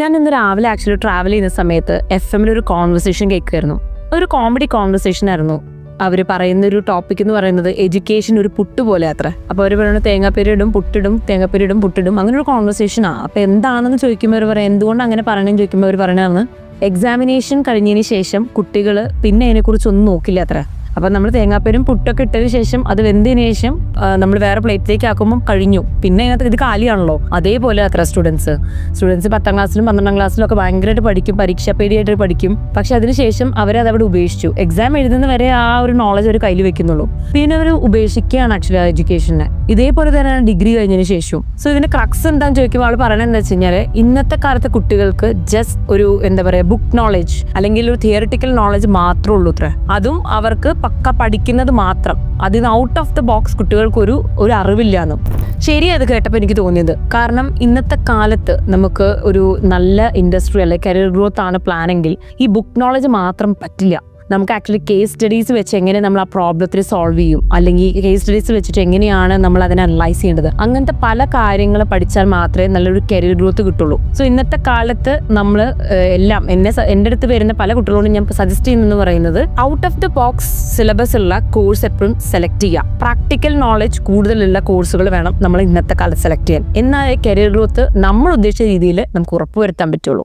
ഞാൻ ഇന്ന് രാവിലെ ആക്ച്വലി ട്രാവൽ ചെയ്യുന്ന സമയത്ത് FM ഒരു കോൺവെർസേഷൻ കേൾക്കുമായിരുന്നു. ഒരു കോമഡി കോൺവെർസേഷൻ ആയിരുന്നു. അവർ പറയുന്ന ഒരു ടോപ്പിക് എന്ന് പറയുന്നത് എഡ്യൂക്കേഷൻ ഒരു പുട്ട് പോലെ അത്ര. അപ്പോൾ അവർ പറയുന്നത് തേങ്ങാപ്പേരിടും പുട്ടിടും തേങ്ങാപ്പേരിടും പുട്ടിടും അങ്ങനെ ഒരു കോൺവെർസേഷനാണ്. അപ്പോൾ എന്താണെന്ന് ചോദിക്കുമ്പോൾ അവർ പറയാം എന്തുകൊണ്ട് അങ്ങനെ പറയണമെന്ന് ചോദിക്കുമ്പോൾ അവർ പറയണതാണ് എക്സാമിനേഷൻ കഴിഞ്ഞതിന് ശേഷം കുട്ടികൾ പിന്നെ അതിനെക്കുറിച്ച് ഒന്നും നോക്കില്ല അത്ര. അപ്പം നമ്മൾ തേങ്ങാപ്പേരും പുട്ടൊക്കെ ഇട്ടതിന് ശേഷം അത് വെന്തതിന് ശേഷം നമ്മൾ വേറെ പ്ലേറ്റിലേക്ക് ആക്കുമ്പോൾ കഴിഞ്ഞു. പിന്നെ അതിനകത്ത് ഇത് കാലിയാണല്ലോ. അതേപോലെ അത്ര സ്റ്റുഡൻസ് 10ാം ക്ലാസ്സിലും 12ാം ക്ലാസ്സിലും ഒക്കെ ഭയങ്കരമായിട്ട് പഠിക്കും, പരീക്ഷാ പേടിയായിട്ട് പഠിക്കും. പക്ഷെ അതിനുശേഷം അവരതവിടെ ഉപേക്ഷിച്ചു. എക്സാം എഴുതുന്ന വരെ ആ ഒരു നോളജ് അവർ കയ്യിൽ വെക്കുന്നുള്ളൂ. പിന്നെ അവർ ഉപേക്ഷിക്കുകയാണ് ആക്ച്വലി ആ എഡ്യൂക്കേഷനെ. ഇതേപോലെ തന്നെയാണ് ഡിഗ്രി കഴിഞ്ഞതിന് ശേഷവും. സോ ഇതിന്റെ ക്രക്സ് എന്താണെന്ന് ചോദിക്കുമ്പോൾ ആൾ പറയണത് എന്താ വെച്ച് കഴിഞ്ഞാൽ ഇന്നത്തെ കാലത്തെ കുട്ടികൾക്ക് ജസ്റ്റ് ഒരു എന്താ പറയുക ബുക്ക് നോളജ് അല്ലെങ്കിൽ ഒരു തിയറിറ്റിക്കൽ നോളജ് മാത്രമേ ഉള്ളൂ അത്ര. അതും അവർക്ക് പക്ക പഠിക്കുന്നത് മാത്രം. അതിന് ഔട്ട് ഓഫ് ദ ബോക്സ് കുട്ടികൾക്ക് ഒരു അറിവില്ലാന്നും. ശരി, അത് കേട്ടപ്പോൾ എനിക്ക് തോന്നിയത് കാരണം ഇന്നത്തെ കാലത്ത് നമുക്ക് ഒരു നല്ല ഇൻഡസ്ട്രി അല്ലെങ്കിൽ കരിയർ ഗ്രോത്ത് ആണ് പ്ലാനെങ്കിൽ ഈ ബുക്ക് നോളജ് മാത്രം പറ്റില്ല. നമുക്ക് ആക്ച്വലി കേസ് സ്റ്റഡീസ് വെച്ച് എങ്ങനെ നമ്മൾ ആ പ്രോബ്ലത്തിൽ സോൾവ് ചെയ്യും, അല്ലെങ്കിൽ കേസ് സ്റ്റഡീസ് വെച്ചിട്ട് എങ്ങനെയാണ് നമ്മൾ അതിനെ അനലൈസ് ചെയ്യേണ്ടത്, അങ്ങനത്തെ പല കാര്യങ്ങൾ പഠിച്ചാൽ മാത്രമേ നല്ലൊരു കരിയർ ഗ്രോത്ത് കിട്ടുള്ളൂ. സോ ഇന്നത്തെ കാലത്ത് നമ്മൾ എല്ലാം എൻ്റെ അടുത്ത് വരുന്ന പല കുട്ടികളോടും ഞാൻ സജസ്റ്റ് ചെയ്യുന്നതെന്ന് പറയുന്നത് out of the box syllabus ഉള്ള കോഴ്സ് എപ്പോഴും സെലക്ട് ചെയ്യുക. പ്രാക്ടിക്കൽ നോളജ് കൂടുതലുള്ള കോഴ്സുകൾ വേണം നമ്മൾ ഇന്നത്തെ കാലത്ത് സെലക്ട് ചെയ്യാൻ. എന്നാൽ കരിയർ ഗ്രോത്ത് നമ്മൾ ഉദ്ദേശിച്ച രീതിയിൽ നമുക്ക് ഉറപ്പുവരുത്താൻ പറ്റുള്ളൂ.